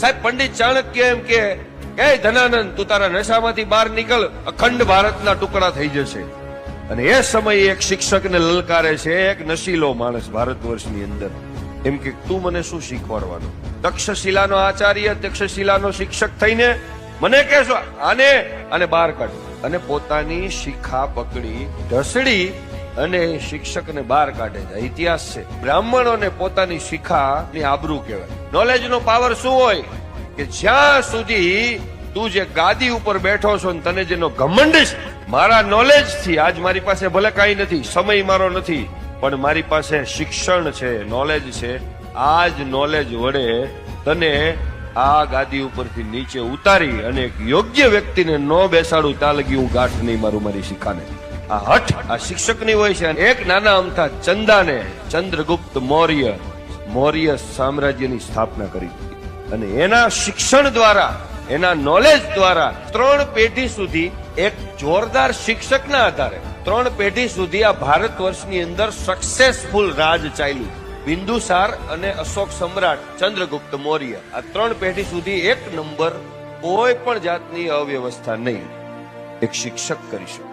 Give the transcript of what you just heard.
સાહેબ પંડિત ચાણક્ય એમ કે ધનાનંદ તું તારા નશામાંથી બહાર નીકળ, અખંડ ભારતના ટુકડા થઈ જશે. અને એ સમયે એક શિક્ષકને લલકારે છે એક નશીલો માણસ ભારત વર્ષની અંદર, એમ કે તું મને શું શીખવાડવાનો? તક્ષશિલાનો આચાર્ય, તક્ષશિલાનો શિક્ષક થઈને મને કહેશો આને બહાર કાઢ. અને પોતાની શિખા પકડી ઢસડી અને શિક્ષકને બહાર કાઢે છે. ઇતિહાસ છે. બ્રાહ્મણોને પોતાની શિખાની આબરૂ કહેવાય. નોલેજનો પાવર શું હોય કે જ્યાં સુધી તું જે ગાદી ઉપર બેઠો છો ને તને જેનો ઘમંડ છે, મારા નોલેજ થી, આજ મારી પાસે ભલે કાંઈ નથી, સમય મારો નથી, પણ મારી પાસે શિક્ષણ છે, નોલેજ છે, આ જ નોલેજ વડે તને આ ગાદી ઉપરથી નીચે ઉતારી અને એક યોગ્ય વ્યક્તિને ન બેસાડું ત્યાં લગી હું ગાંઠ નહીં મારું મારી શિખાને. આ હઠ આ શિક્ષકની હોય છે. એક નાના અમથા ચંદાને ચંદ્રગુપ્ત મૌર્ય સામ્રાજ્યની સ્થાપના કરી અને એના શિક્ષણ દ્વારા, એના નોલેજ દ્વારા 3 પેઢી સુધી એક જોરદાર શિક્ષકના આધારે 3 પેઢી સુધી આ ભારત વર્ષની અંદર સક્સેસફુલ રાજ ચાલ્યું. બિંદુસાર અને અશોક સમ્રાટ ચંદ્રગુપ્ત મૌર્ય, આ 3 પેઢી સુધી 1 નંબર, કોઈ પણ જાતની અવ્યવસ્થા નહીં એક શિક્ષક કરી શકે.